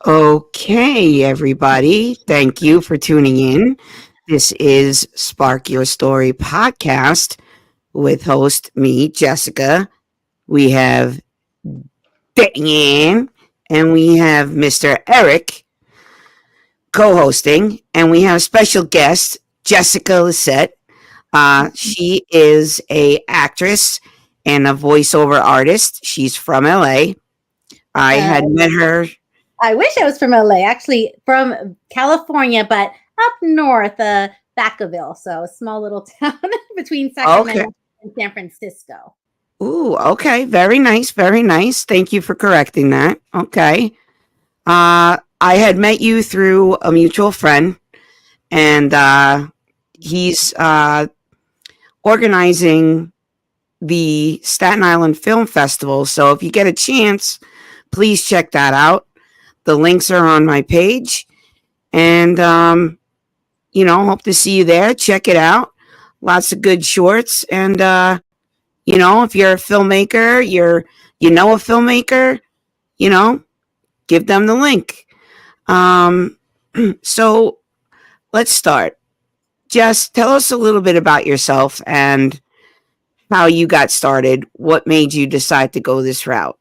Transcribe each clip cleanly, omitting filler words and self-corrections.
Okay, everybody. Thank you for tuning in. This is Spark Your Story podcast with host me, Jessica. We have Dan and we have Mr. Eric co-hosting, and we have a special guest, Jessica Lissette. She is a actress and a voiceover artist. She's from LA. I Uh, had met her. I wish I was from LA, actually from California, but up north, Vacaville, so a small little town between Okay. Sacramento and San Francisco. Ooh, okay. Very nice. Very nice. Thank you for correcting that. Okay. I had met you through a mutual friend, and he's organizing the Staten Island Film Festival. So if you get a chance, please check that out. The links are on my page, and hope to see you there. Check it out. Lots of good shorts, and if you're a filmmaker, a filmmaker, you know, give them the link. Um, so let's start. Jess, tell us a little bit about yourself and how you got started. What made you decide to go this route?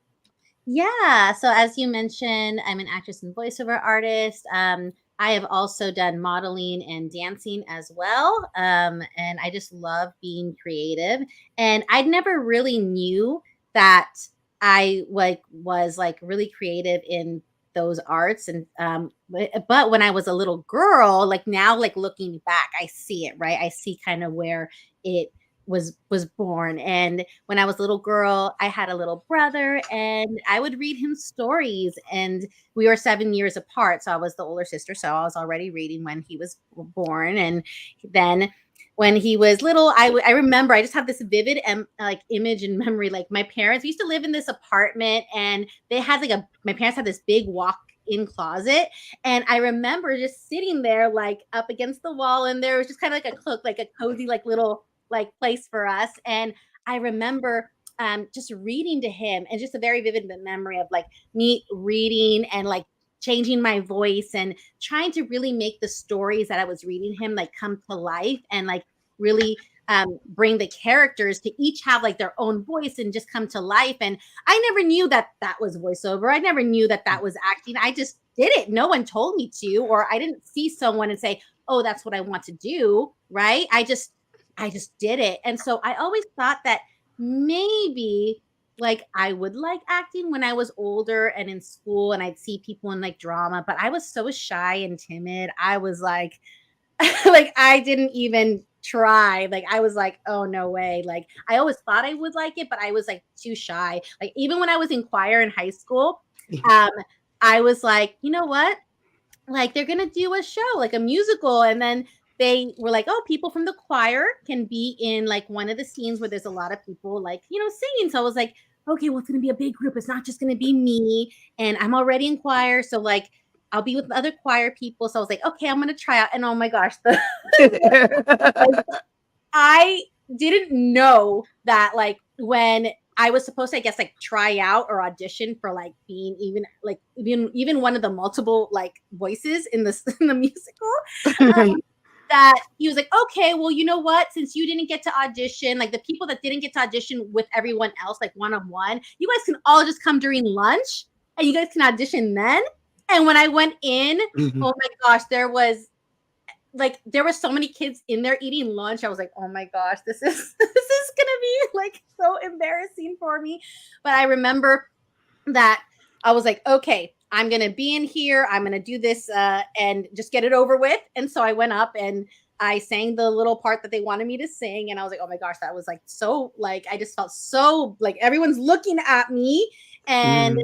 Yeah, so as you mentioned, I'm an actress and voiceover artist. I have also done modeling and dancing as well. And I just love being creative. And I never really knew that I was like really creative in those arts. And but when I was a little girl, like now, like looking back, I see it, right? I see kind of where it was born. And when I was a little girl, I had a little brother and I would read him stories. And we were 7 years apart. So I was the older sister. So I was already reading when he was born. And then when he was little, I remember I just have this vivid like image and memory. Like my parents, we used to live in this apartment and they had my parents had this big walk-in closet. And I remember just sitting there like up against the wall and there was just kind of like like a cozy, like little like place for us. And I remember just reading to him and just a very vivid memory of like me reading and like changing my voice and trying to really make the stories that I was reading him like come to life and like really bring the characters to each have like their own voice and just come to life. And I never knew that that was voiceover. I never knew that that was acting. I just did it. No one told me to, or I didn't see someone and say, oh, that's what I want to do. Right. I just did it. And so I always thought that maybe like I would like acting when I was older and in school and I'd see people in like drama, but I was so shy and timid. I was like like I didn't even try. Like I was like, "Oh no way." Like I always thought I would like it, but I was like too shy. Like even when I was in choir in high school, um I was like, "You know what? Like they're gonna do a show, like a musical, and then they were like, oh, people from the choir can be in like one of the scenes where there's a lot of people like singing. So I was like, okay, well, it's gonna be a big group. It's not just gonna be me, and I'm already in choir, so like I'll be with other choir people. So I was like, okay, I'm gonna try out. And oh my gosh, I didn't know that like when I was supposed to, I guess, like try out or audition for like being even one of the multiple like voices in this in the musical. That he was like, okay, well, you know what? Since you didn't get to audition, like the people that didn't get to audition with everyone else, like one on one, you guys can all just come during lunch and you guys can audition then. And when I went in, oh my gosh, there were so many kids in there eating lunch. I was like, oh my gosh, this is this is going to be like so embarrassing for me. But I remember that I was like, okay, I'm going to be in here. I'm going to do this and just get it over with. And so I went up and I sang the little part that they wanted me to sing. And I was like, oh my gosh, that was like so, like, I just felt so like everyone's looking at me. And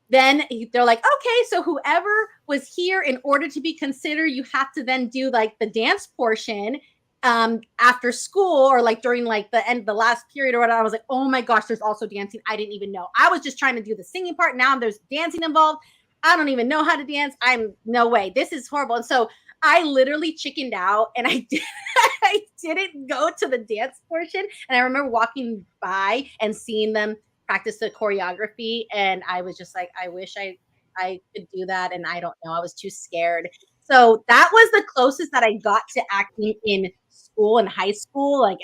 then they're like, okay, so whoever was here, in order to be considered, you have to then do like the dance portion after school or like during like the last period or whatever. I was like, oh my gosh, there's also dancing. I didn't even know. I was just trying to do the singing part. Now there's dancing involved. I don't even know how to dance. I'm no way. This is horrible. And so I literally chickened out and I didn't go to the dance portion. And I remember walking by and seeing them practice the choreography. And I was just like, I wish I could do that. And I don't know. I was too scared. So that was the closest that I got to acting in school and high school, like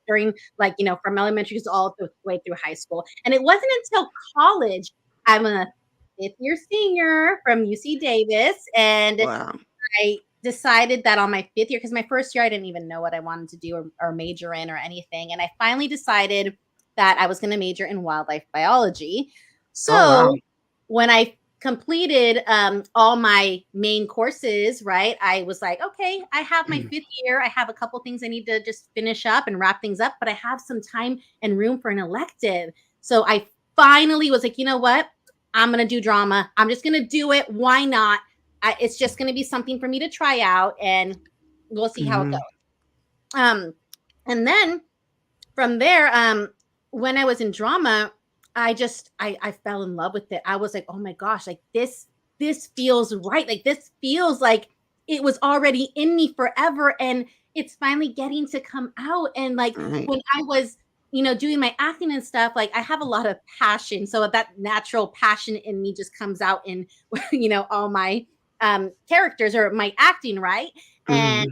during like, you know, from elementary all the way through high school. And it wasn't until college, I'm a fifth year senior from UC Davis. And Wow. I decided that on my fifth year, because my first year I didn't even know what I wanted to do or major in or anything. And I finally decided that I was going to major in wildlife biology. So wow. when I completed all my main courses, right, I was like, okay, I have my fifth year. I have a couple things I need to just finish up and wrap things up, but I have some time and room for an elective. So I finally was like, you know what? I'm going to do drama. I'm just going to do it. Why not? It's just going to be something for me to try out and we'll see how it goes. And then from there, when I was in drama, I fell in love with it. I was like, oh my gosh, like this feels right. Like this feels like it was already in me forever. And it's finally getting to come out. And like when I was, you know, doing my acting and stuff, like I have a lot of passion. So that natural passion in me just comes out in, you know, all my characters or my acting, right? And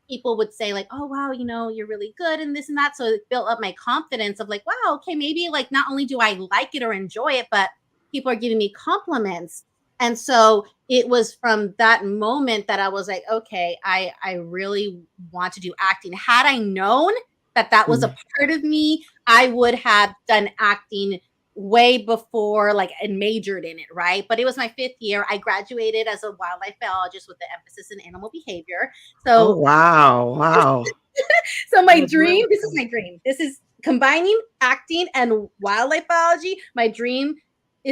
people would say like, oh wow, you know, you're really good and this and that. So it built up my confidence of like, wow, okay, maybe like not only do I like it or enjoy it, but people are giving me compliments. And so it was from that moment that I was like, okay, I really want to do acting. Had I known that that was a part of me, I would have done acting way before like and majored in it, right? But it was my fifth year. I graduated as a wildlife biologist with the emphasis in animal behavior. So wow. so my dream, this is my dream. This is combining acting and wildlife biology. My dream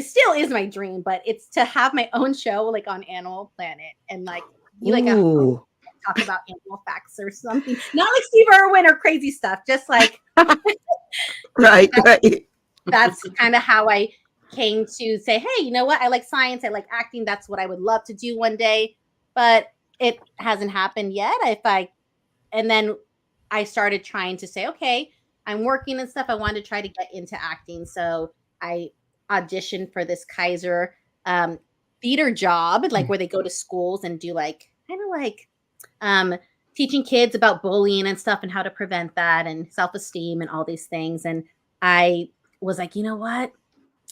still is my dream, but it's to have my own show like on Animal Planet and like be like a host, talk about animal facts or something. Not like Steve Irwin or crazy stuff, just like right. That's kind of how I came to say, hey, you know what? I like science. I like acting. That's what I would love to do one day, but it hasn't happened yet. And then I started trying to say, okay, I'm working and stuff. I wanted to try to get into acting. So I auditioned for this Kaiser theater job, like where they go to schools and do like, kind of like teaching kids about bullying and stuff and how to prevent that and self-esteem and all these things. And I was like, you know what?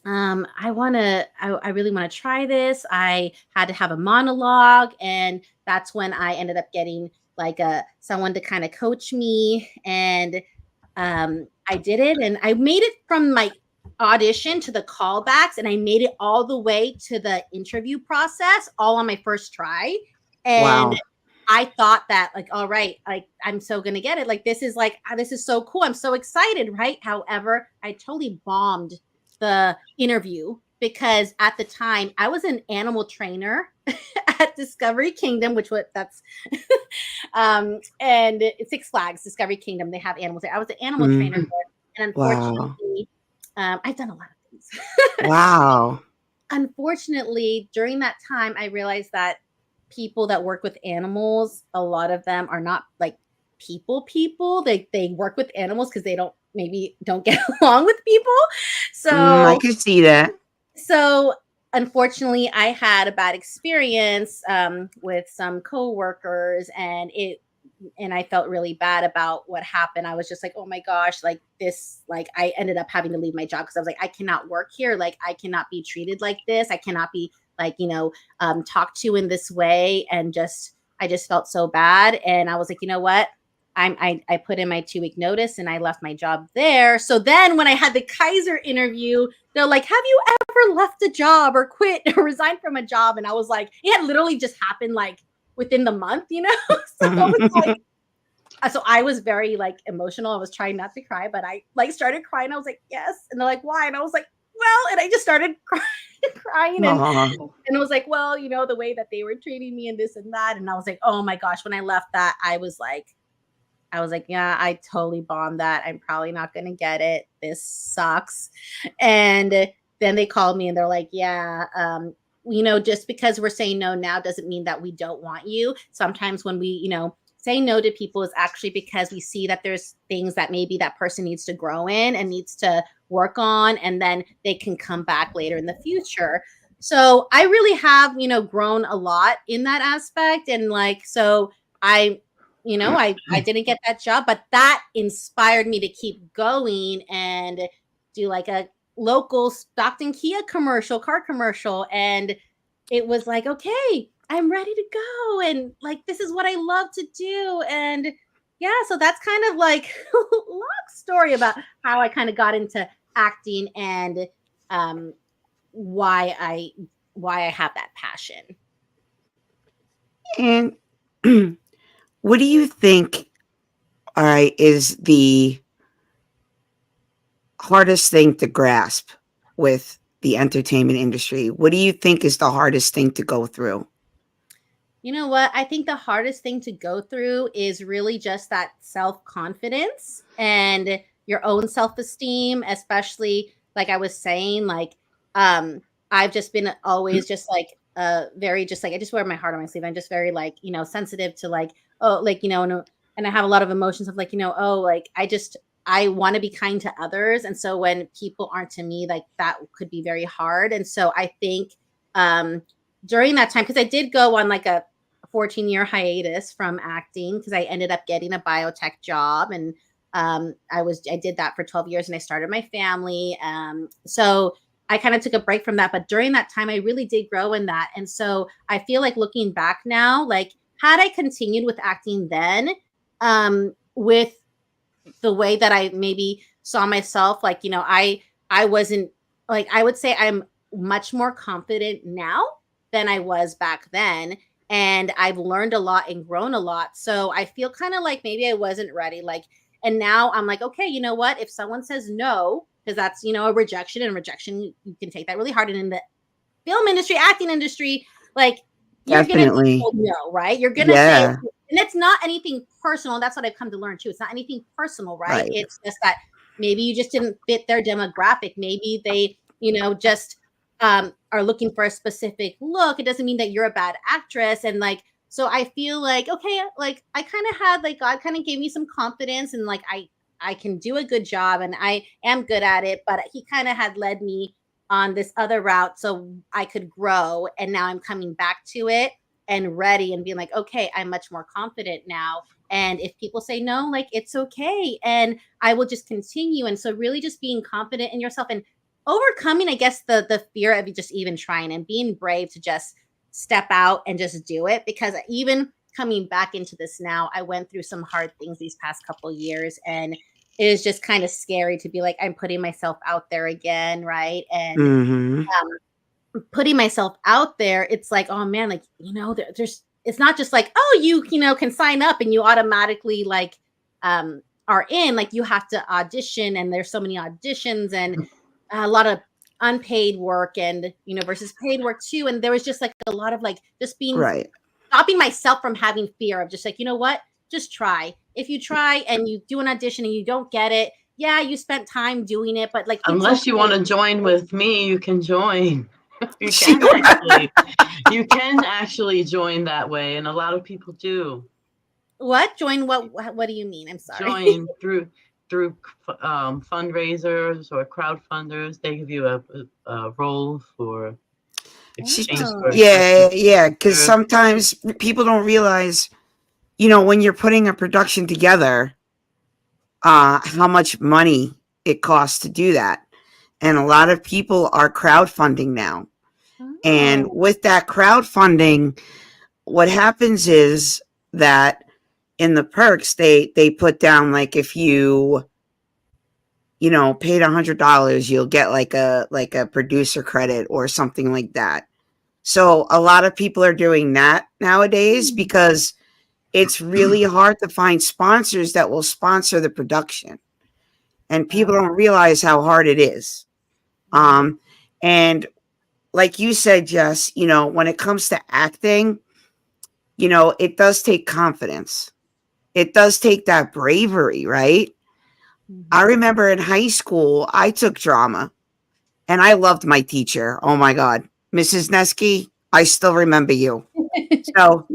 I really want to try this. I had to have a monologue. And that's when I ended up getting like someone to kind of coach me. And I did it. And I made it from my audition to the callbacks. And I made it all the way to the interview process, all on my first try. And I thought that like, all right, like I'm so going to get it. Like, this is so cool. I'm so excited. Right. However, I totally bombed the interview because at the time I was an animal trainer at Discovery Kingdom, that's and Six Flags, Discovery Kingdom. They have animals there. I was an animal trainer there. And unfortunately, I've done a lot of things. Wow. Unfortunately, during that time, I realized that people that work with animals, a lot of them are not like people. They work with animals because they don't get along with people. So I can see that. So unfortunately, I had a bad experience with some coworkers, and I felt really bad about what happened. I was just like, oh my gosh, like this, like I ended up having to leave my job because I was like, I cannot work here. Like I cannot be treated like this. I cannot be like, talked to in this way. And I just felt so bad. And I was like, you know what? I put in my 2-week notice and I left my job there. So then when I had the Kaiser interview, they're like, have you ever left a job or quit or resigned from a job? And I was like, it had literally just happened like within the month, you know? So I was like, so I was very like emotional. I was trying not to cry, but I like started crying. I was like, yes. And they're like, why? And I was like, well, and I just started crying and it was like, well, you know, the way that they were treating me and this and that. And I was like, oh my gosh, when I left that, I was like, yeah, I totally bombed that. I'm probably not going to get it. This sucks. And then they called me and they're like, yeah, you know, just because we're saying no now doesn't mean that we don't want you. Sometimes when we, you know, say no to people is actually because we see that there's things that maybe that person needs to grow in and needs to work on, and then they can come back later in the future. So I really have, you know, grown a lot in that aspect. And like, so I, you know, I didn't get that job, but that inspired me to keep going and do like a local Stockton Kia car commercial. And it was like, okay, I'm ready to go. And like, this is what I love to do. And yeah, so that's kind of like a long story about how I kind of got into acting and why I have that passion. And what do you think, all right, is the hardest thing to grasp with the entertainment industry? What do you think is the hardest thing to go through? You know what? I think the hardest thing to go through is really just that self-confidence and your own self-esteem, especially like I was saying, like I've just been always just like very just like I just wear my heart on my sleeve. I'm just very like, you know, sensitive to like, oh, like, you know, and I have a lot of emotions of like, you know, oh, like I want to be kind to others. And so when people aren't to me, like that could be very hard. And so I think during that time, because I did go on like a 14-year hiatus from acting because I ended up getting a biotech job, and I did that for 12 years and I started my family. So I kind of took a break from that, but during that time I really did grow in that. And so I feel like looking back now, like had I continued with acting then, with the way that I maybe saw myself, like, you know, I wasn't like, I would say I'm much more confident now than I was back then. And I've learned a lot and grown a lot. So I feel kind of like maybe I wasn't ready. Like, and now I'm like, okay, you know what? If someone says no, because that's, you know, a rejection, and rejection, you can take that really hard. And in the film industry, acting industry, like you're going to be told no, right? You're going to say, and it's not anything personal. That's what I've come to learn too. It's not anything personal, right? It's just that maybe you just didn't fit their demographic. Maybe they, you know, just are looking for a specific look. It doesn't mean that you're a bad actress. And like, so I feel like, okay, like I kind of had like, God kind of gave me some confidence, and like, I can do a good job and I am good at it, but he kind of had led me on this other route so I could grow. And now I'm coming back to it and ready and being like, okay, I'm much more confident now. And if people say no, like it's okay. And I will just continue. And so really just being confident in yourself and overcoming, I guess, the fear of just even trying and being brave to just step out and just do it. Because even coming back into this now, I went through some hard things these past couple years, and it is just kind of scary to be like, I'm putting myself out there again, right? And putting myself out there, it's like, oh man, like, you know, there's, it's not just like, oh, you know, can sign up and you automatically like are in, like you have to audition, and there's so many auditions and a lot of unpaid work, and, you know, versus paid work too. And there was just like a lot of like just being stopping myself from having fear of just like, you know what, just try. If you try and you do an audition and you don't get it, yeah, you spent time doing it, but like, unless you want to join with me, you can join. You can actually join that way, and a lot of people do. What join? What do you mean? I'm sorry. Join through fundraisers or crowdfunders. They give you a role for exchange. Yeah, because sometimes people don't realize, you know, when you're putting a production together, how much money it costs to do that. And a lot of people are crowdfunding now. And with that crowdfunding, what happens is that in the perks, they put down like if you paid $100, you'll get like a producer credit or something like that. So a lot of people are doing that nowadays because it's really hard to find sponsors that will sponsor the production, and people don't realize how hard it is. And like you said, Jess, when it comes to acting, it does take confidence. It does take that bravery, right? I remember in high school, I took drama and I loved my teacher. Oh my God. Mrs. Nesky, I still remember you. So,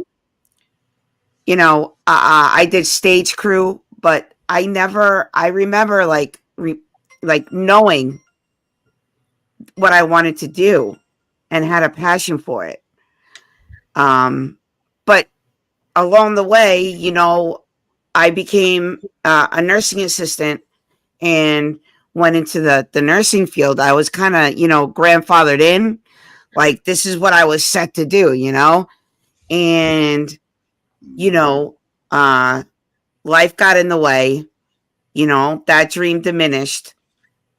I did stage crew, but I remember like knowing what I wanted to do and had a passion for it. But along the way, I became a nursing assistant and went into the nursing field. I was kind of, grandfathered in, like this is what I was set to do, and, life got in the way, that dream diminished.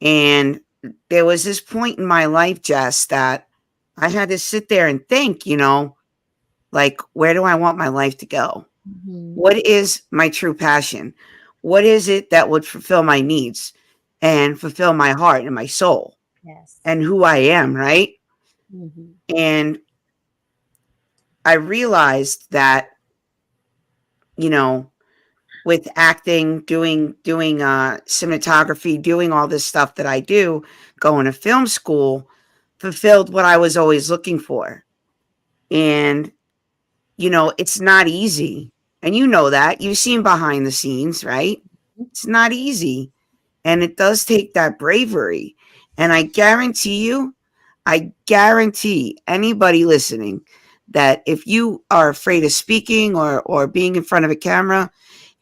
And there was this point in my life, Jess, that I had to sit there and think, like, where do I want my life to go? What is my true passion? What is it that would fulfill my needs and fulfill my heart and my soul? Yes. And who I am, right? And I realized that, with acting, doing cinematography, doing all this stuff that I do, going to film school, fulfilled what I was always looking for. And, it's not easy. And that. You've seen behind the scenes, right? It's not easy. And it does take that bravery. And I guarantee anybody listening that if you are afraid of speaking or being in front of a camera,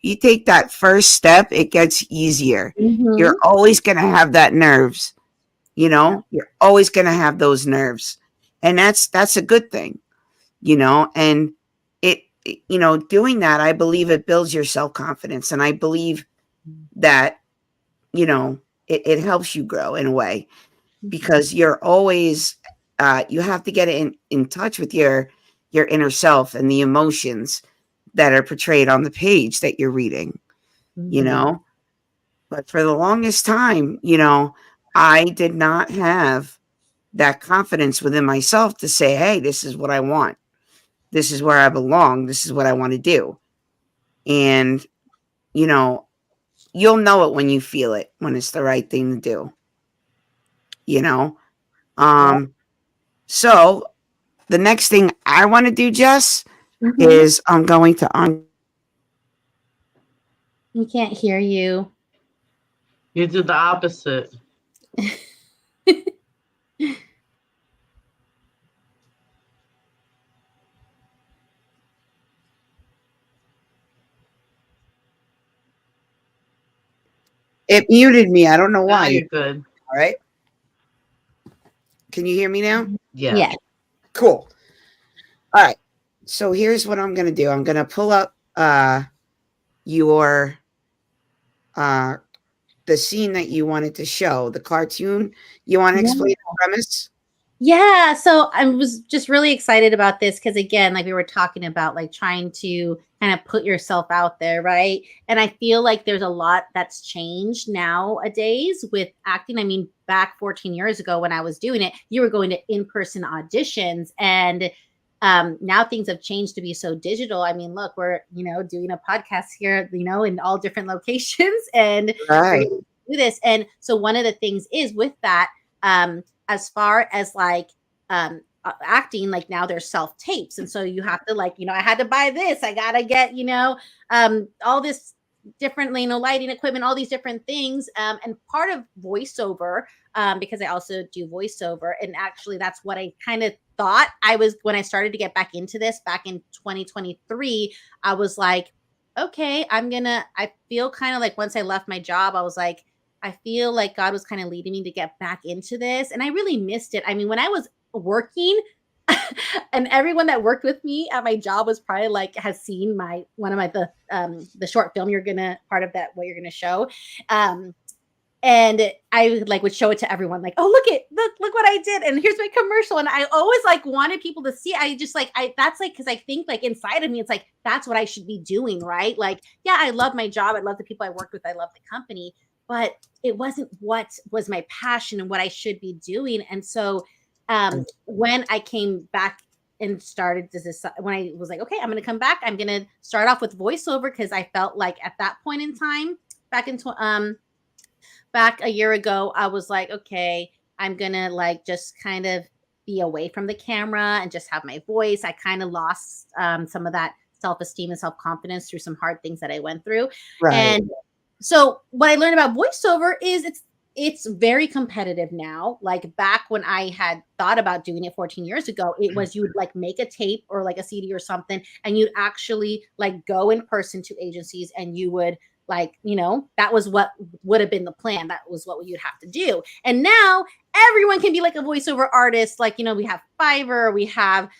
you take that first step, it gets easier. You're always going to have that nerves, you're always going to have those nerves. And that's a good thing, and doing that, I believe it builds your self-confidence. And I believe that, it helps you grow in a way, because you're always, you have to get in touch with your inner self and the emotions that are portrayed on the page that you're reading, but for the longest time, I did not have that confidence within myself to say, hey, this is what I want. This is where I belong. This is what I want to do. And, you'll know it when you feel it, when it's the right thing to do, So the next thing I want to do, Jess, is I'm going to We can't hear you. You do the opposite. It muted me. I don't know Now why. you're good. All right. Can you hear me now? Yeah. Yeah. Cool. All right. So here's what I'm going to do. I'm going to pull up your the scene that you wanted to show, the cartoon. You want to explain the premise? Yeah, so I was just really excited about this because, again, like we were talking about, like trying to kind of put yourself out there, right? And I feel like there's a lot that's changed nowadays with acting. I mean, back 14 years ago when I was doing it, you were going to in-person auditions, and now things have changed to be so digital. I mean, look, we're doing a podcast here, in all different locations, and Right. we're going to do this. And so one of the things is with that. As far as like acting, like now there's self tapes, and so you have to I had to buy this, I gotta get all this different lighting equipment, all these different things, and part of voiceover, because I also do voiceover, and actually that's what I kind of thought I was when I started to get back into this back in 2023. I was like, okay, I feel kind of like once I left my job, I was like, I feel like God was kind of leading me to get back into this. And I really missed it. I mean, when I was working, and everyone that worked with me at my job was probably like has seen one of my the short film you're gonna part of that what you're gonna show. And I like would show it to everyone, like, oh look what I did, and here's my commercial. And I always like wanted people to see. I just like that's like because I think like inside of me, it's like that's what I should be doing, right? Like, yeah, I love my job, I love the people I worked with, I love the company, but it wasn't what was my passion and what I should be doing. And so when I came back and started this, when I was like, okay, I'm gonna come back, I'm gonna start off with voiceover because I felt like at that point in time, back a year ago, I was like, okay, I'm gonna like just kind of be away from the camera and just have my voice. I kind of lost some of that self-esteem and self-confidence through some hard things that I went through. Right. And so what I learned about voiceover is it's very competitive now. Like back when I had thought about doing it 14 years ago, it was you would like make a tape or like a CD or something, and you'd actually like go in person to agencies and you would like, that was what would have been the plan. That was what you'd have to do. And now everyone can be like a voiceover artist. Like, we have Fiverr, we have,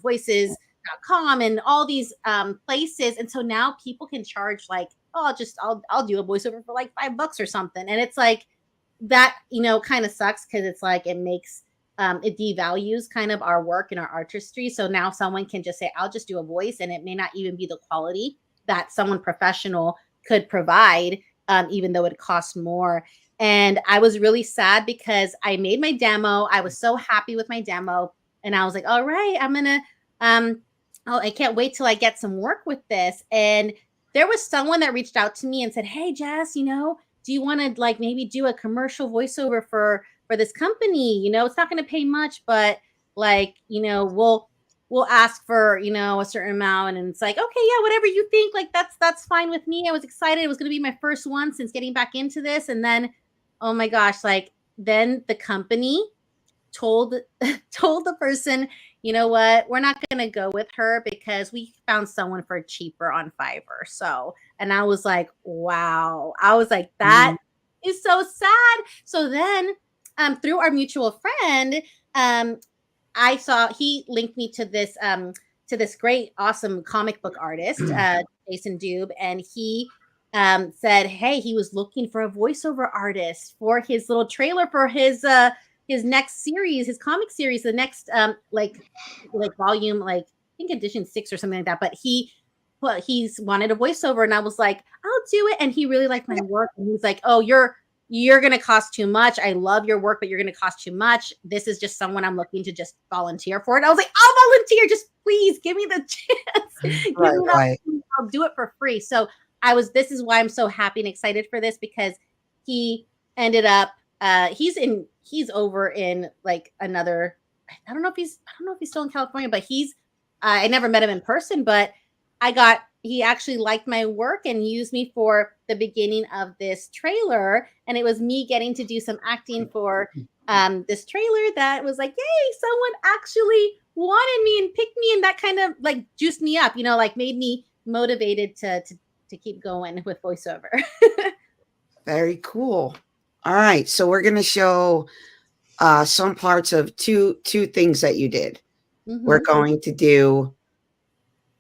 voices.com and all these places. And so now people can charge like, oh, I'll do a voiceover for like $5 or something. And it's like that, kind of sucks because it's like it makes it devalues kind of our work and our artistry. So now someone can just say, I'll just do a voice, and it may not even be the quality that someone professional could provide, even though it costs more. And I was really sad because I made my demo. I was so happy with my demo. And I was like, all right, I'm going to, I can't wait till I get some work with this. And there was someone that reached out to me and said, hey, Jess, do you want to like maybe do a commercial voiceover for this company? It's not going to pay much, but like, we'll ask for, a certain amount. And it's like, okay, yeah, whatever you think, like that's fine with me. I was excited. It was going to be my first one since getting back into this. And then, oh my gosh, like then the company told the person, you know what, we're not going to go with her because we found someone for cheaper on Fiverr. So, and I was like, wow. I was like, that is so sad. So then through our mutual friend, I saw he linked me to this great, awesome comic book artist, Jason Dube, and he said, hey, he was looking for a voiceover artist for his little trailer for his next series, his comic series, the next like volume, like I think edition 6 or something like that. But he's wanted a voiceover, and I was like, I'll do it. And he really liked my work, and he was like, oh, you're going to cost too much. I love your work, but you're going to cost too much. This is just someone I'm looking to just volunteer for it. I was like, I'll volunteer. Just please give me the chance. Right. I'll do it for free. So this is why I'm so happy and excited for this, because he ended up, he's over in like another, I don't know if he's still in California, but I never met him in person, but he actually liked my work and used me for the beginning of this trailer. And it was me getting to do some acting for this trailer that was like, yay, someone actually wanted me and picked me. And that kind of like juiced me up, like made me motivated to keep going with voiceover. Very cool. All right. So we're going to show some parts of two things that you did. Mm-hmm. We're going to do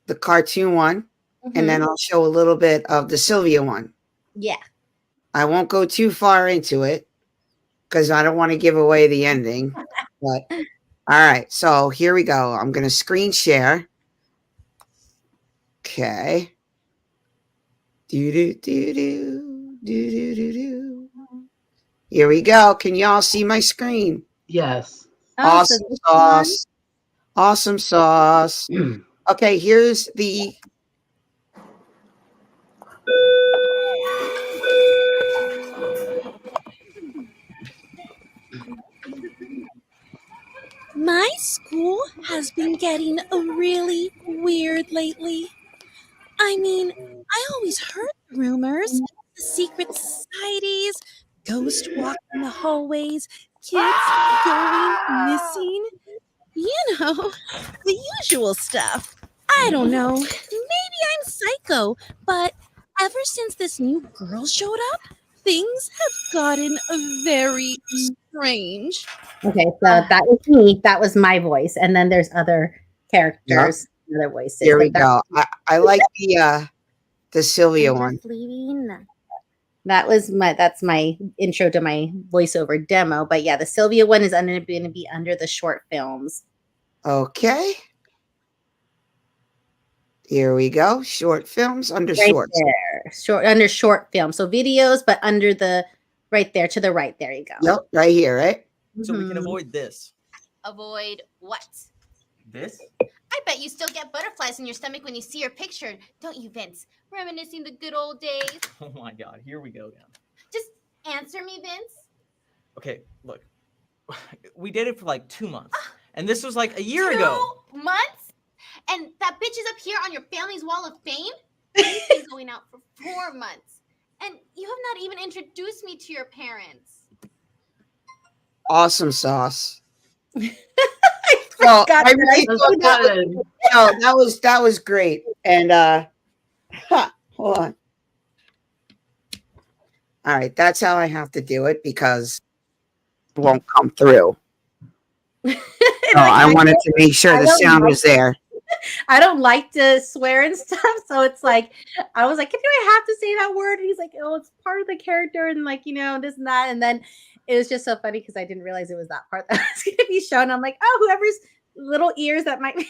the cartoon one. Mm-hmm. And then I'll show a little bit of the Sylvia one. Yeah. I won't go too far into it because I don't want to give away the ending. But all right, so here we go. I'm going to screen share. Okay. Here we go. Can y'all see my screen? Yes. Awesome sauce. Awesome sauce. Okay, here's the... My school has been getting really weird lately. I mean, I always heard rumors, the secret societies, ghosts walking the hallways, kids going missing. The usual stuff. I don't know, maybe I'm psycho, but ever since this new girl showed up, things have gotten very strange. Okay, so that was me. That was my voice, and then there's other characters, other voices. Here we but go. I like the Sylvia one. That's my intro to my voiceover demo. But yeah, the Sylvia one is going to be under the short films. Okay. Here we go. Short films under Right shorts. there. Under short film. So videos, but under the right there to the right. There you go. Yep, right here, right? So we can Mhm. avoid this. Avoid what? This? I bet you still get butterflies in your stomach when you see your picture, don't you, Vince? Reminiscing the good old days. Oh my God, here we go again. Just answer me, Vince. Okay, look. We did it for like 2 months. And this was like a year ago. 2 months? And that bitch is up here on your family's wall of fame? We've been going out for 4 months. And you have not even introduced me to your parents. Awesome sauce. forgot I that really I thought that was great. And hold on. All right, that's how I have to do it because it won't come through. So I wanted to make sure the sound was there. I don't like to swear and stuff, so it's like I was like, do I have to say that word? And he's like, oh, it's part of the character, and like this and that, and then it was just so funny because I didn't realize it was that part that was going to be shown. I'm like, oh, whoever's little ears that might be.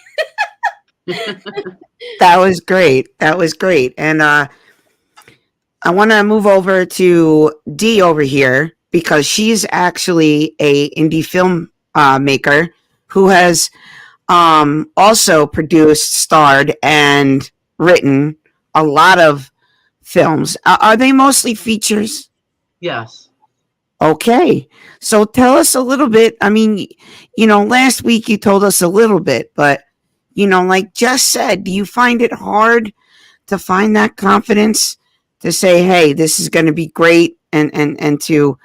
That was great. That was great. And I want to move over to Dee over here because she's actually a indie film maker who has also produced, starred, and written a lot of films. Are they mostly features? Yes. Okay. So tell us a little bit. I mean, last week you told us a little bit, but, like Jess said, do you find it hard to find that confidence to say, hey, this is going to be great and to,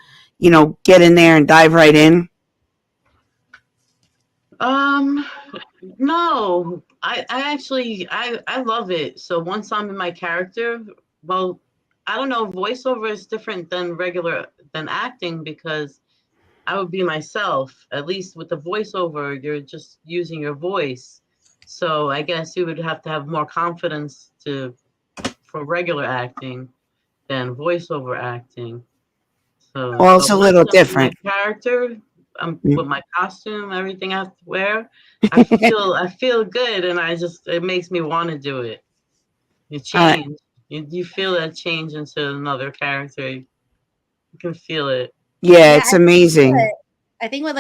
get in there and dive right in? No, I actually I love it. So once I'm in my character, well, I don't know, voiceover is different than acting because I would be myself. At least with the voiceover, you're just using your voice. So I guess you would have to have more confidence for regular acting than voiceover acting. So Well, it's a but little once I'm in different. my character, with my costume, everything I have to wear, I feel good, and it makes me want to do it. You change. You feel that change into another character. You can feel it. Yeah, it's amazing. I think what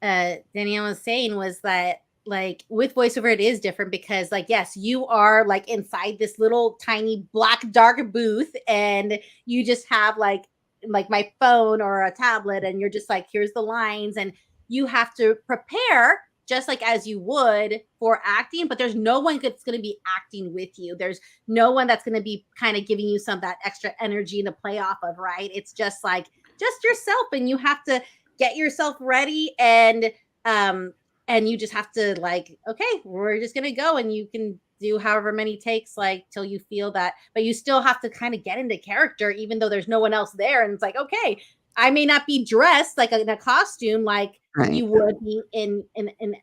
Danielle was saying was that like with voiceover it is different because like yes you are like inside this little tiny black dark booth and you just have like my phone or a tablet and you're just like here's the lines and you have to prepare just like as you would for acting, but there's no one that's going to be acting with you. There's no one that's going to be kind of giving you some of that extra energy to play off of, right? It's just like just yourself and you have to get yourself ready and you just have to like, okay, we're just going to go and you can do however many takes like till you feel that, but you still have to kind of get into character even though there's no one else there. And it's like, okay, I may not be dressed like in a costume like you would be in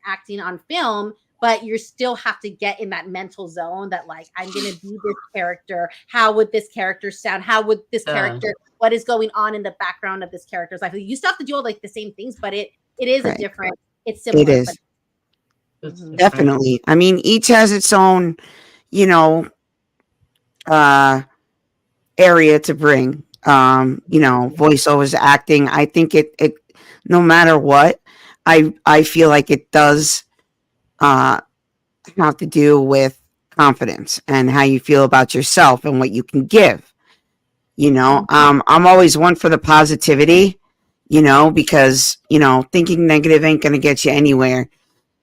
acting on film, but you still have to get in that mental zone that like I'm going to be this character. How would this character sound? How would this character? What is going on in the background of this character's life? You still have to do all like the same things, but it is a different. It's similar. It is. Definitely. I mean, each has its own, area to bring. Voiceovers, acting. I think it no matter what, I feel like it does have to do with confidence and how you feel about yourself and what you can give. I'm always one for the positivity, because thinking negative ain't gonna get you anywhere.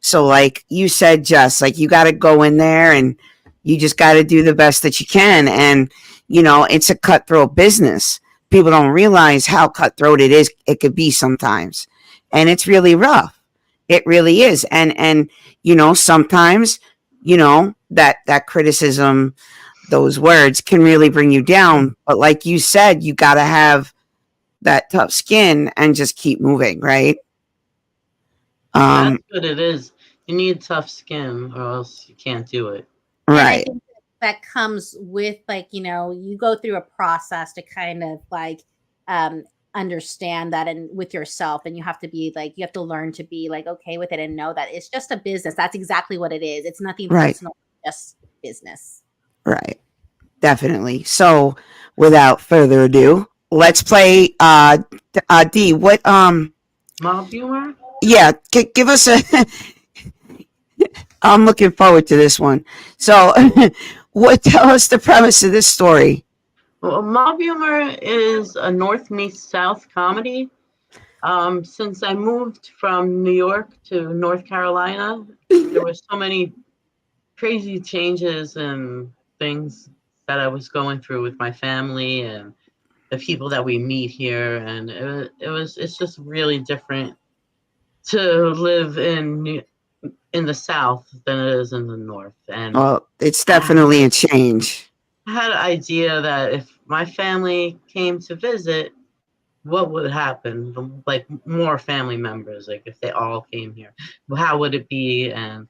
So like you said, Jess, like you got to go in there and you just got to do the best that you can. And, it's a cutthroat business. People don't realize how cutthroat it is. It could be sometimes. And it's really rough. It really is. And sometimes, that criticism those words can really bring you down. But like you said, you got to have that tough skin and just keep moving, right? That's what it is. You need tough skin, or else you can't do it. And I Right. think that comes with, like, you go through a process to kind of like understand that, and with yourself, and you have to be like, you have to learn to be like okay with it and know that it's just a business. That's exactly what it is. It's nothing Right. personal, just business. Right. Definitely. So without further ado, let's play D. What Mob humor? yeah, give us a I'm looking forward to this one. So tell us the premise of this story. Well, mob humor is a North meets South comedy. Since I moved from New York to North Carolina, there were so many crazy changes and things that I was going through with my family and the people that we meet here, and it's just really different to live in the South than it is in the North. And Well, it's definitely a change. I had an idea that if my family came to visit, what would happen? Like more family members, like if they all came here, how would it be, and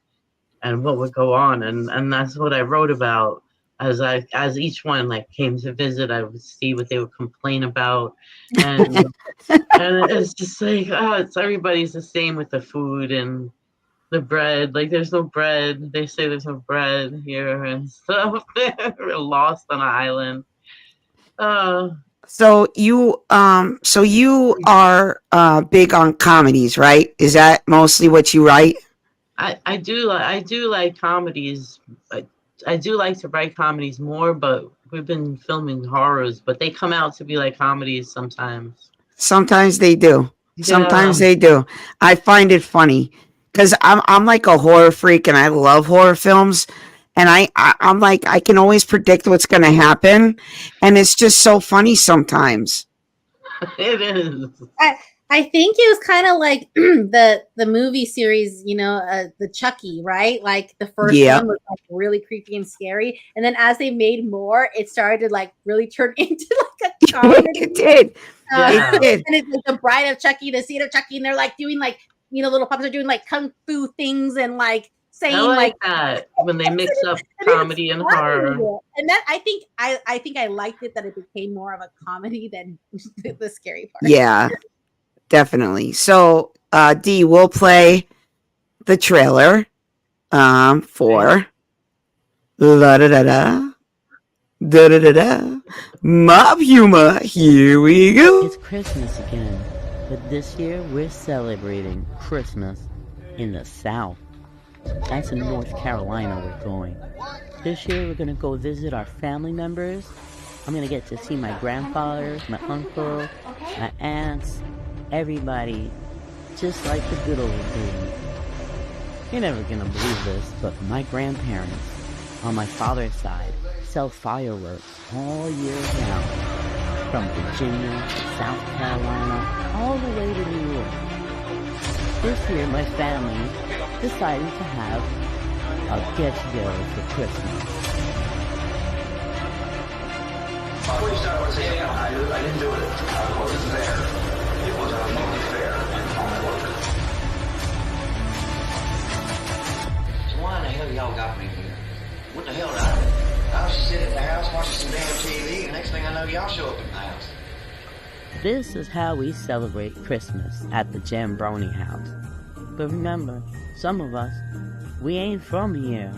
what would go on? And that's what I wrote about. As each one like came to visit, I would see what they would complain about, and and it's just like, oh, it's everybody's the same with the food and the bread. Like there's no bread. They say there's no bread here and stuff. We're lost on an island. So you are big on comedies, right? Is that mostly what you write? I do like comedies. I do like to write comedies more, but we've been filming horrors, but they come out to be like comedies sometimes. Sometimes they do. Sometimes Yeah. they do. I find it funny because I'm like a horror freak and I love horror films. And I'm like, I can always predict what's going to happen. And it's just so funny sometimes. It is. I think it was kind of like the movie series, the Chucky, right? Like the first Yeah. one was like really creepy and scary, and then as they made more, it started to like really turn into like a comedy. It did. Yeah. It did. And it's like the Bride of Chucky, the Seed of Chucky, and they're like doing like little puppets are doing like kung fu things and like saying I like like that when they mix up it's comedy and funny. horror. And that I think I liked it that it became more of a comedy than the scary part. Yeah, definitely. So, D, we'll play the trailer for la da da da da da da da mob humor. Here we go. It's Christmas again, but this year we're celebrating Christmas in the South. That's in North Carolina we're going. This year we're gonna go visit our family members. I'm gonna get to see my grandfathers, my uncle, my aunts, everybody, just like the good old days. You're never gonna believe this, but my grandparents, on my father's side, sell fireworks all year round. From Virginia to South Carolina, all the way to New York. This year my family decided to have a get-together for Christmas. I didn't do it. I wasn't there. It wasn't remotely fair and all my work. So why in the hell y'all got me here? What the hell did I do? I was just sitting at the house watching some damn TV, and next thing I know, y'all show up at the house. This is how we celebrate Christmas at the Jambroni house. But remember, some of us, we ain't from here.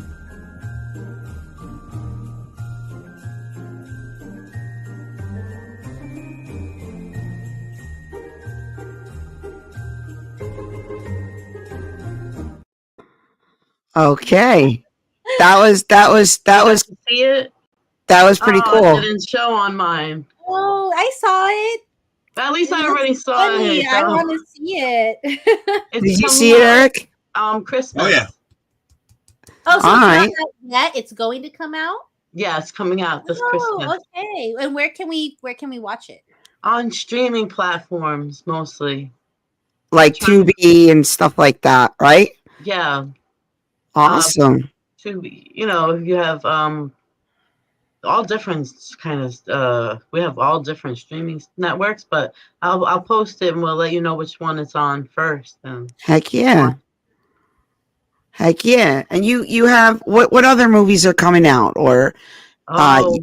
Okay, that was See it? pretty Oh, cool. it didn't show on mine. Oh, I saw it. At least I It already looks saw funny. it. I want to see it. It's Did you coming see it, out, Eric? Christmas. Oh, yeah. Oh, so it's All not right. out yet. It's going to come out. Yeah, it's coming out this Oh, Christmas okay. And where can we watch it? on streaming platforms mostly. Like Tubi and stuff like that, right? Yeah, Awesome. you have all different kind of we have all different streaming networks, but I'll post it and we'll let you know which one it's on first. And Heck yeah. Heck yeah. And you have what other movies are coming out? Or we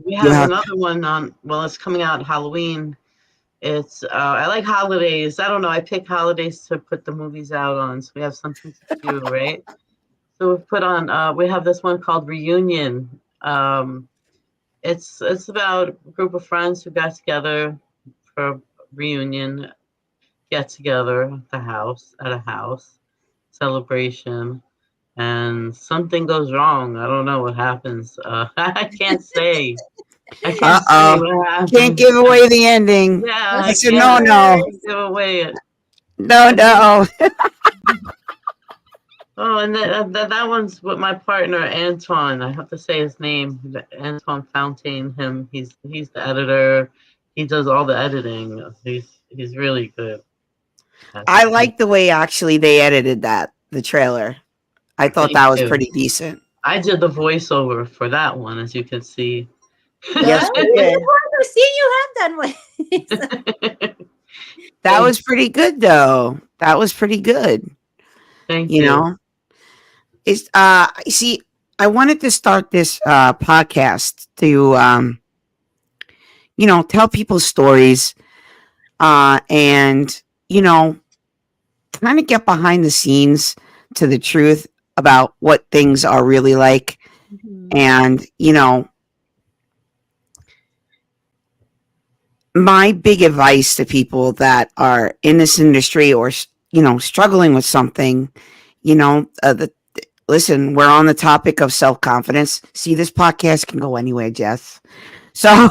you have have another one on. Well, it's coming out Halloween. It's I like holidays. I don't know. I pick holidays to put the movies out on, so we have something to do, right? So we've put on. We have this one called Reunion. It's about a group of friends who got together for a reunion, get together at a house celebration, and something goes wrong. I don't know what happens. I can't say. I can't say Uh-oh. what happens. Can't give away the ending. Yeah, That's a can't no. give away it. No. Oh, and that one's with my partner Antoine. I have to say his name, Antoine Fontaine. He's the editor. He does all the editing. He's really good. I like the way actually they edited the trailer. I thought Me that was too. pretty decent. I did the voiceover for that one, as you can see. Yes, you did. I've seen you have done one. That was pretty good though. That was pretty good. Thank You you. know? It's see, I wanted to start this podcast to tell people stories and kind of get behind the scenes to the truth about what things are really like. And my big advice to people that are in this industry or struggling with something, listen, we're on the topic of self-confidence. See, this podcast can go anywhere, Jess. So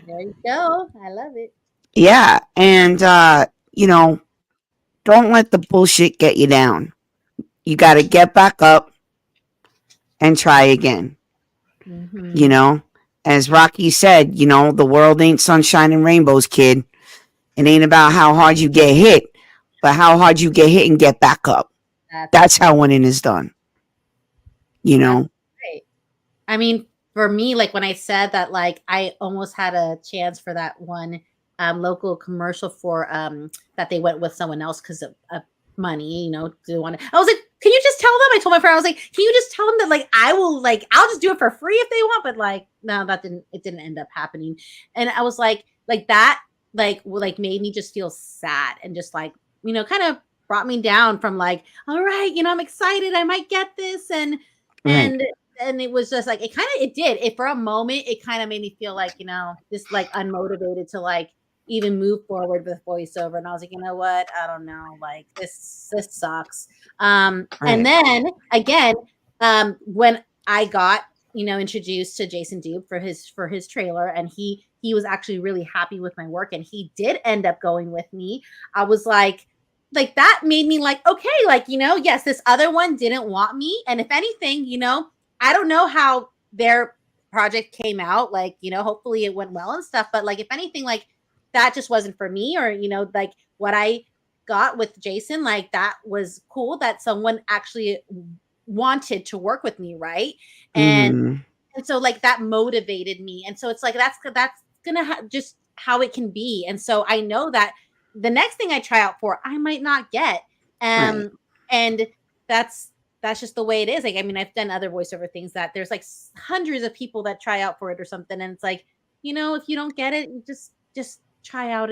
There you go. I love it. yeah, and don't let the bullshit get you down. You got to get back up and try again. As Rocky said, the world ain't sunshine and rainbows, kid. It ain't about how hard you get hit, but how hard you get hit and get back up. That's how winning is done. Right. I mean, for me, like when I said that, like I almost had a chance for that one local commercial for that they went with someone else because of money, I was like, can you just tell them? I told my friend, I was like, can you just tell them that like I'll just do it for free if they want, but like no, it didn't end up happening. And I was like that like made me just feel sad and just like kind of brought me down from like, all right, I'm excited, I might get this, and it was just like it for a moment it kind of made me feel like this like unmotivated to like even move forward with voiceover. And I was like, you know what, I don't know, like this sucks. And then again, when I got introduced to Jason Dube for his trailer, and he was actually really happy with my work, and he did end up going with me. I was like that made me like, okay, like yes, this other one didn't want me, and if anything, I don't know how their project came out, like hopefully it went well and stuff, but like if anything, like that just wasn't for me, or like what I got with Jason, like that was cool that someone actually wanted to work with me, right? And so like that motivated me, and so it's like that's gonna just how it can be. And so I know that the next thing I try out for, I might not get, and that's just the way it is. Like, I mean, I've done other voiceover things that there's like hundreds of people that try out for it or something, and it's like, if you don't get it, you just try out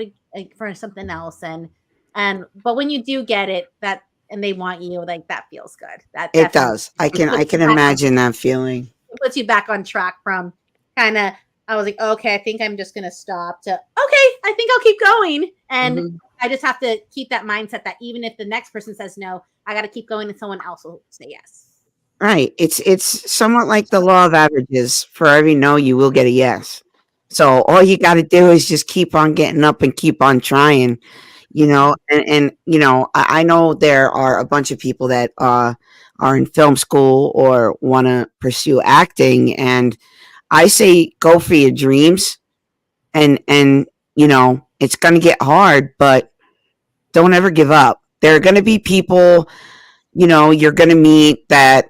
for something else, but when you do get it, that and they want you, like that feels good. That it does. I can imagine that feeling. It puts you back on track from kind of. I was like, okay, I think I'm just gonna stop. To okay, I think I'll keep going, and I just have to keep that mindset that even if the next person says no, I got to keep going, and someone else will say yes. Right. It's somewhat like the law of averages. For every no, you will get a yes. So all you got to do is just keep on getting up and keep on trying, and I know there are a bunch of people that are in film school or want to pursue acting, and I say go for your dreams, and it's going to get hard, but don't ever give up. There are going to be people, you're going to meet that,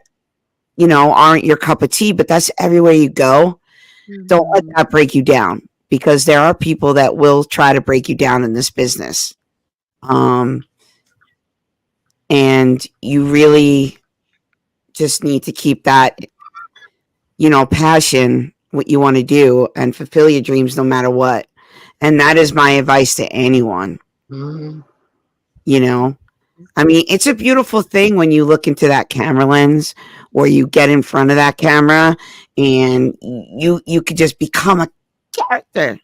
aren't your cup of tea, but that's everywhere you go. Don't let Mhm. that break you down, because there are people that will try to break you down in this business. And you really just need to keep that, passion, what you want to do, and fulfill your dreams no matter what. And that is my advice to anyone, Mhm. you know. I mean, it's a beautiful thing when you look into that camera lens, or you get in front of that camera, and you could just become a character.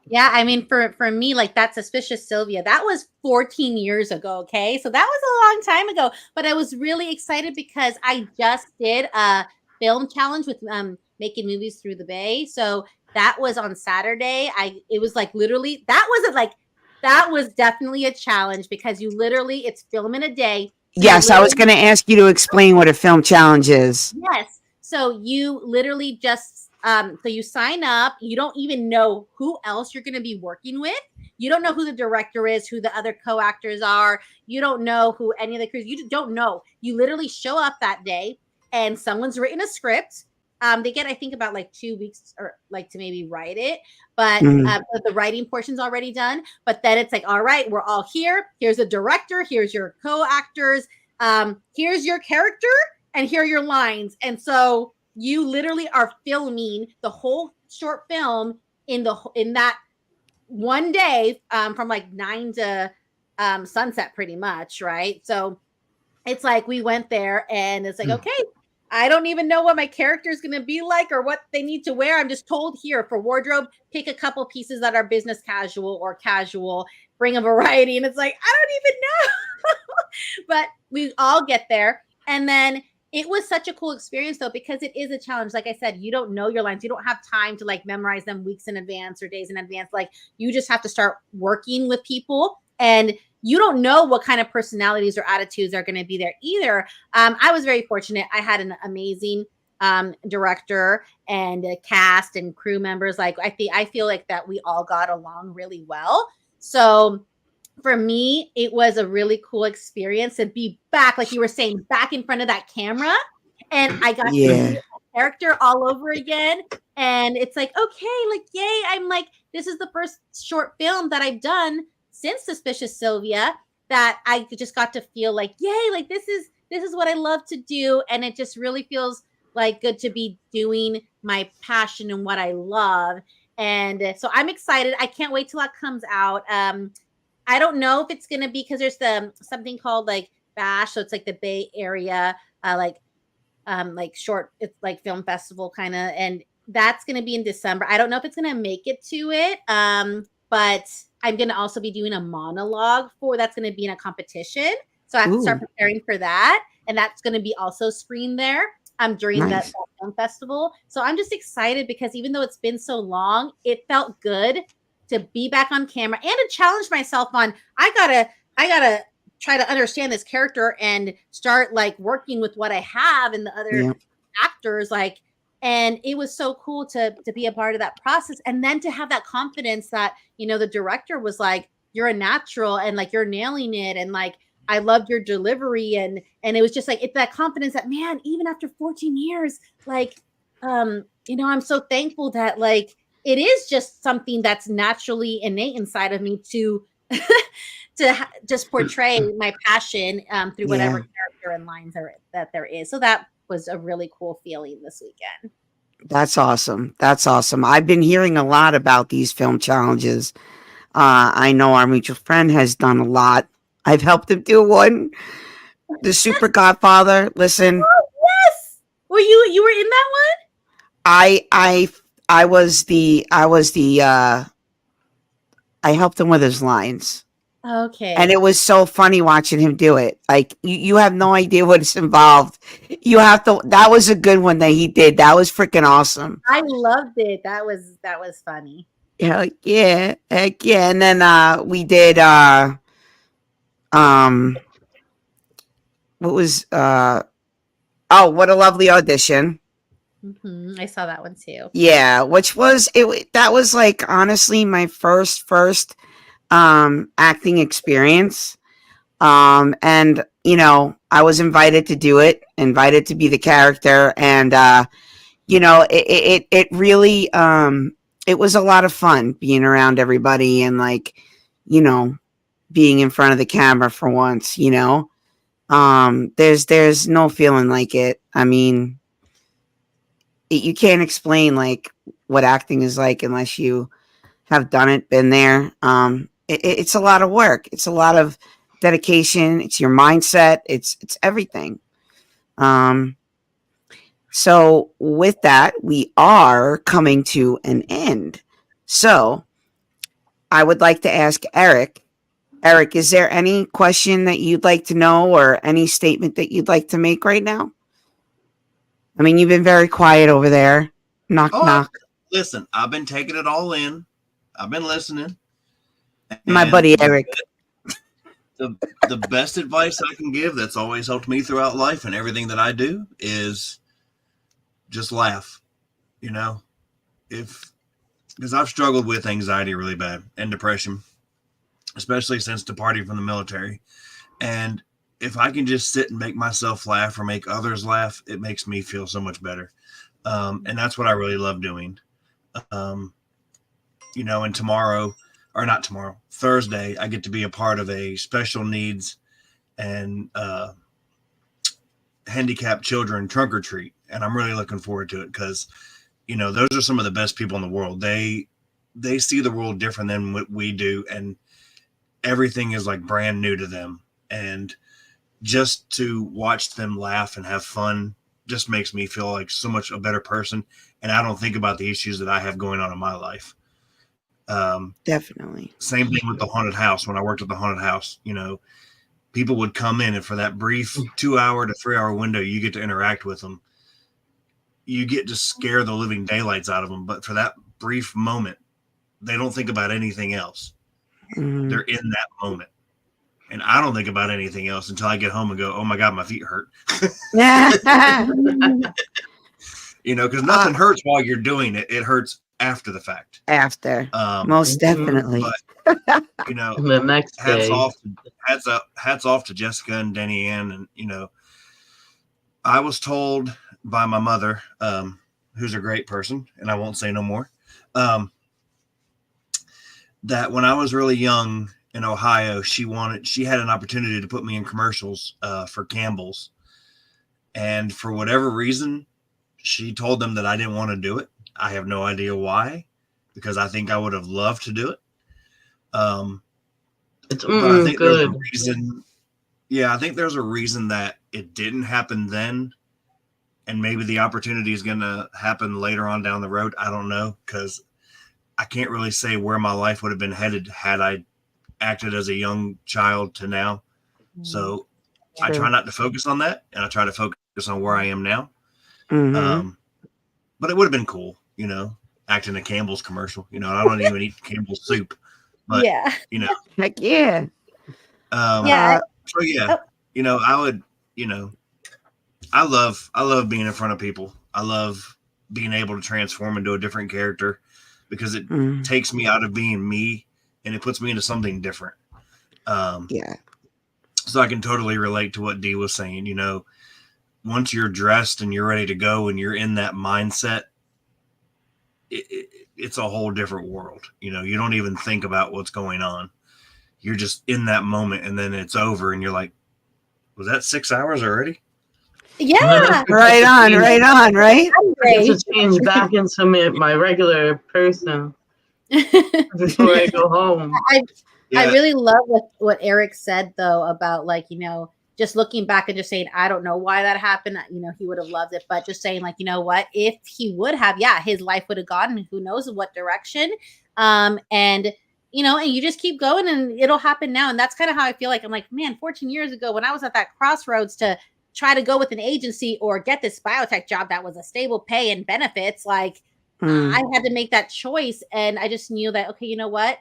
Yeah, I mean, for me, like that Suspicious Sylvia, that was 14 years ago. Okay, so that was a long time ago. But I was really excited because I just did a film challenge with making movies through the Bay. So that was on Saturday. It was like literally that was definitely a challenge because you literally it's film in a day. So you Yes, I was literally going to ask you to explain what a film challenge is. Yes. So you literally just so you sign up, you don't even know who else you're going to be working with. You don't know who the director is, who the other co-actors are. You don't know who any of the crews. You just don't know. You literally show up that day and someone's written a script. They get, I think, about like 2 weeks or like to maybe write it, but the writing portion's already done. But then it's like, all right, we're all here. Here's a director. Here's your co-actors. Here's your character, and here are your lines. And so you literally are filming the whole short film in that one day, from like 9 to sunset, pretty much, right? So it's like we went there, and it's like, okay, I don't even know what my character is going to be like or what they need to wear. I'm just told here for wardrobe, pick a couple pieces that are business casual or casual, bring a variety. And it's like, I don't even know. But we all get there. And then it was such a cool experience, though, because it is a challenge. Like I said, you don't know your lines. You don't have time to like memorize them weeks in advance or days in advance. Like you just have to start working with people, and you don't know what kind of personalities or attitudes are going to be there either. I was very fortunate. I had an amazing director and a cast and crew members. Like I feel like that we all got along really well. So for me, it was a really cool experience to be back, like you were saying, back in front of that camera. And I got to see my character all over again. And it's like, okay, like, yay. I'm like, this is the first short film that I've done since Suspicious Sylvia that I just got to feel like, yay, like this is what I love to do. And it just really feels like good to be doing my passion and what I love. And so I'm excited. I can't wait till that comes out. I don't know if it's gonna be because there's something called like Bash, so it's like the Bay Area, like short, it's like film festival kind of, and that's gonna be in December. I don't know if it's gonna make it to it, but I'm gonna also be doing a monologue that's gonna be in a competition, so I have to start preparing for that, and that's gonna be also screened there during that film festival. So I'm just excited because even though it's been so long, it felt good to be back on camera and to challenge myself on I gotta try to understand this character and start like working with what I have and the other actors, like, and it was so cool to be a part of that process, and then to have that confidence that the director was like, you're a natural and like you're nailing it, and like I loved your delivery, and it was just like it's that confidence that, man, even after 14 years, like I'm so thankful that like it is just something that's naturally innate inside of me to just portray my passion through whatever character and lines that there is. So that was a really cool feeling this weekend. That's awesome. That's awesome. I've been hearing a lot about these film challenges. I know our mutual friend has done a lot. I've helped him do one. The Super Godfather. Listen. Oh, yes. Were you were in that one? I helped him with his lines. Okay. And it was so funny watching him do it. Like you have no idea what's involved. That was a good one that he did. That was freaking awesome. I loved it. That was funny. Heck yeah. And then we did what was What a Lovely Audition. I saw that one too. Yeah, which was that was like honestly my first acting experience. And I was invited to do it, invited to be the character, and you know, it really, it was a lot of fun being around everybody and like, you know, being in front of the camera for once, you know. There's no feeling like it. I mean, you can't explain like what acting is like unless you have done it, been there. It's a lot of work. It's a lot of dedication. It's your mindset. It's everything. So with that, we are coming to an end. So I would like to ask Eric. Eric, is there any question that you'd like to know or any statement that you'd like to make right now? I mean, you've been very quiet over there. Knock, Oh, knock. Listen, I've been taking it all in. I've been listening. My And buddy Eric. the best advice I can give that's always helped me throughout life and everything that I do is just laugh. You know, because I've struggled with anxiety really bad and depression, especially since departing from the military. And if I can just sit and make myself laugh or make others laugh, it makes me feel so much better. And that's what I really love doing. You know, and Thursday, I get to be a part of a special needs and handicapped children trunk or treat. And I'm really looking forward to it because, you know, those are some of the best people in the world. They see the world different than what we do. And everything is like brand new to them. And just to watch them laugh and have fun just makes me feel like so much a better person. And I don't think about the issues that I have going on in my life. Definitely. Same thing with the haunted house. When I worked at the haunted house, you know, people would come in and for that brief 2 hour to 3 hour window, you get to interact with them. You get to scare the living daylights out of them. But for that brief moment, they don't think about anything else. Mhm. They're in that moment. And I don't think about anything else until I get home and go, oh my God, my feet hurt. You know, because nothing hurts while you're doing it. It hurts after the fact. After. Most definitely. But, you know, The next hats day. off to Jessica and Denny Ann. And, you know, I was told by my mother, who's a great person, and I won't say no more, that when I was really young in Ohio, she had an opportunity to put me in commercials for Campbell's. And for whatever reason, she told them that I didn't want to do it. I have no idea why, because I think I would have loved to do it. It's But I think there's a good. reason. Yeah, I think there's a reason that it didn't happen then. And maybe the opportunity is going to happen later on down the road. I don't know, because I can't really say where my life would have been headed had I acted as a young child to now. So I try not to focus on that, and I try to focus on where I am now. Mhm. But it would have been cool, you know, acting a Campbell's commercial. You know, I don't even eat Campbell's soup, but Yeah. you know, Heck yeah. Yeah. so yeah, you know, I would, you know, I love being in front of people. I love being able to transform into a different character because it Mhm. takes me out of being me and it puts me into something different. Yeah. So I can totally relate to what Dee was saying. You know, once you're dressed and you're ready to go and you're in that mindset, it's a whole different world. You know, you don't even think about what's going on. You're just in that moment, and then it's over, and you're like, "Was that 6 hours already?" Yeah. Right on, right on, right? I get to change back into my regular person before I go home. I really love what Eric said though about like, you know, just looking back and just saying, I don't know why that happened. You know, he would have loved it, but just saying like, you know what, if he would have, yeah, his life would have gone who knows what direction. And you know, and you just keep going and it'll happen now. And that's kind of how I feel like I'm like, man, 14 years ago when I was at that crossroads to try to go with an agency or get this biotech job that was a stable pay and benefits, like I had to make that choice. And I just knew that, okay, you know what?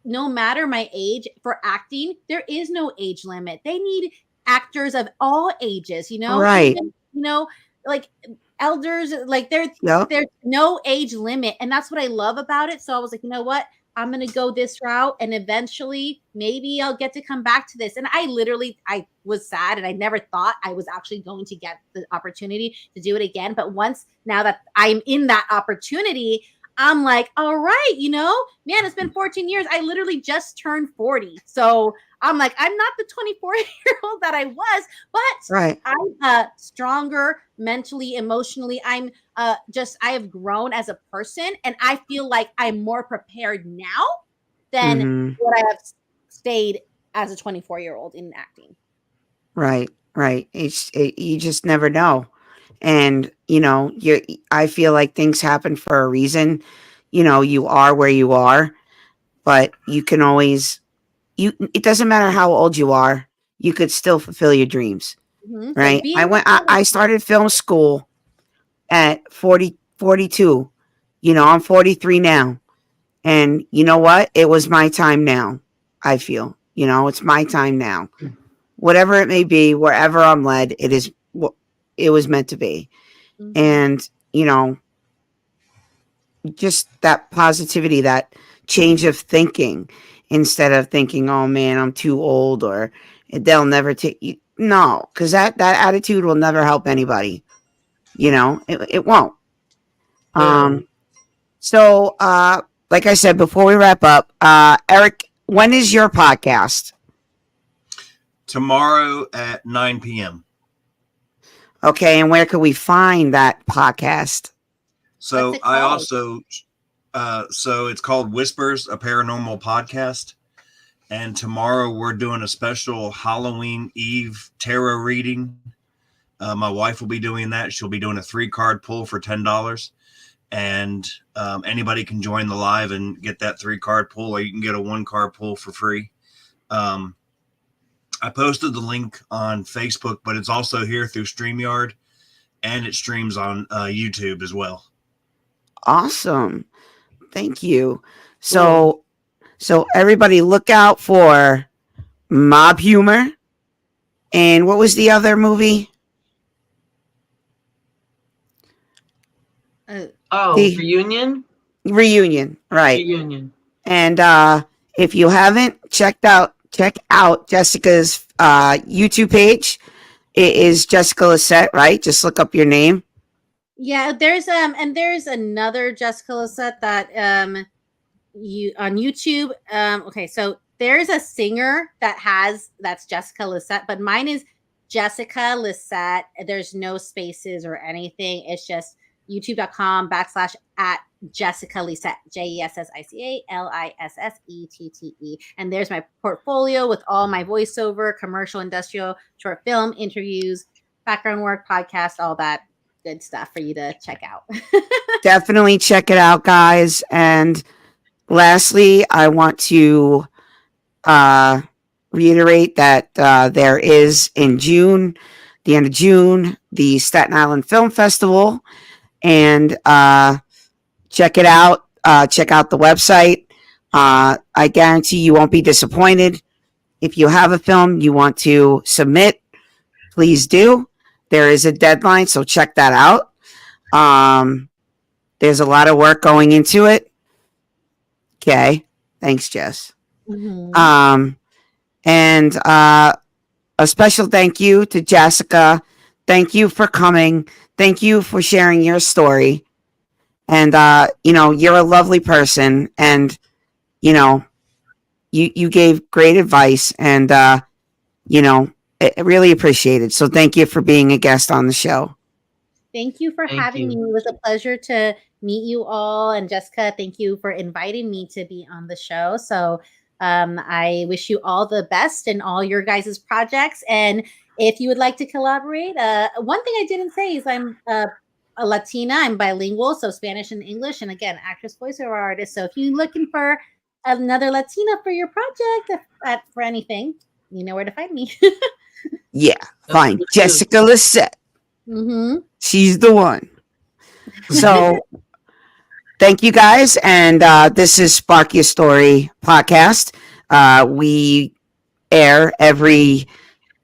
No matter my age for acting, there is no age limit. They need actors of all ages, you know, Right. even, you know, like elders, like there's Yep. no age limit. And that's what I love about it. So I was like, you know what? I'm going to go this route, and eventually maybe I'll get to come back to this. And I was sad, and I never thought I was actually going to get the opportunity to do it again. But now that I'm in that opportunity, I'm like, all right, man, it's been 14 years. I literally just turned 40. So I'm like, I'm not the 24-year-old that I was, but Right. I'm stronger mentally, emotionally. I have grown as a person, and I feel like I'm more prepared now than what I have stayed as a 24-year-old in acting. Right. You just never know. And, I feel like things happen for a reason. You are where you are, but you can always, it doesn't matter how old you are, you could still fulfill your dreams. Right. I started film school at 42. I'm 43 now. And you know what? It was my time now. I feel, it's my time now. Whatever it may be, wherever I'm led, it was meant to be. And, just that positivity, that change of thinking, instead of thinking, oh man, I'm too old, or they'll never take you. No, because that attitude will never help anybody. It won't. So, like I said, before we wrap up, Eric, when is your podcast? Tomorrow at 9 p.m. Okay, and where can we find that podcast? So I also, so it's called Whispers, a paranormal podcast. And tomorrow we're doing a special Halloween Eve tarot reading. My wife will be doing that. She'll be doing a 3-card pull for $10. And anybody can join the live and get that 3-card pull, or you can get a 1-card pull for free. I posted the link on Facebook, but it's also here through StreamYard, and it streams on YouTube as well. Awesome. Thank you. So everybody look out for Mob Humor. And what was the other movie? Reunion? Reunion, right. Reunion. And if you haven't check out Jessica's YouTube page. It is Jessica Lissette, right? Just look up your name. Yeah, there's another Jessica Lissette that you on YouTube. Okay, so there's a singer that's Jessica Lissette, but mine is Jessica Lissette. There's no spaces or anything. It's just youtube.com / Jessica Lissette, JESSICA And there's my portfolio with all my voiceover, commercial, industrial, short film, interviews, background work, podcast, all that good stuff for you to check out. Definitely check it out, guys. And lastly, I want to reiterate that there is in June, the end of June, the Staten Island Film Festival. And check it out. Check out the website. I guarantee you won't be disappointed. If you have a film you want to submit, please do. There is a deadline, so check that out. There's a lot of work going into it. Okay. Thanks, Jess. Mm-hmm. And a special thank you to Jessica. Thank you for coming. Thank you for sharing your story. And, you're a lovely person, and, you gave great advice, and, I really appreciate it. So thank you for being a guest on the show. Thank you for having me. It was a pleasure to meet you all. And Jessica, thank you for inviting me to be on the show. So I wish you all the best in all your guys' projects. And if you would like to collaborate, one thing I didn't say is I'm a Latina. I'm bilingual, so Spanish and English. And again, actress, voiceover artist. So if you're looking for another Latina for your project, for anything, you know where to find me. Yeah, fine. Jessica Lissette. Mm-hmm. She's the one. So thank you, guys. And this is Spark Your Story podcast. We air every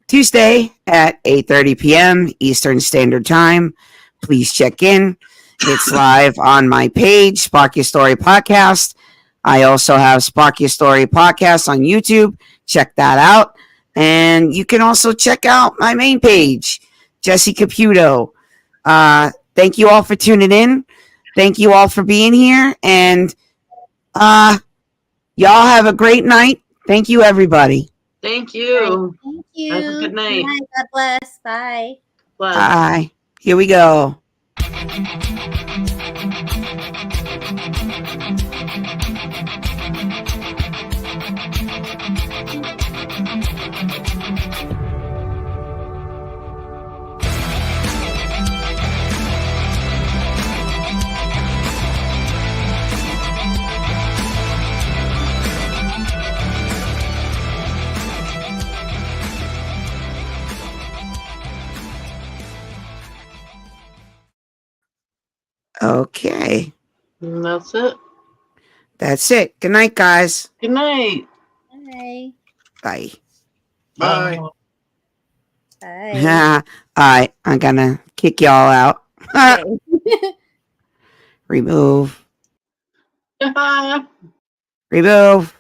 Tuesday at 8:30 p.m. Eastern Standard Time. Please check in. It's live on my page, Spark Your Story Podcast. I also have Spark Your Story podcast on YouTube. Check that out. And you can also check out my main page, Jesse Caputo. Thank you all for tuning in. Thank you all for being here. And y'all have a great night. Thank you, everybody. Thank you. Thank you. Have a good night. God bless. Bye. Bye. Bye. Here we go. Okay. And that's it. That's it. Good night, guys. Good night. Bye. Bye. Bye. Bye. All right. I'm going to kick y'all out. Remove. Remove.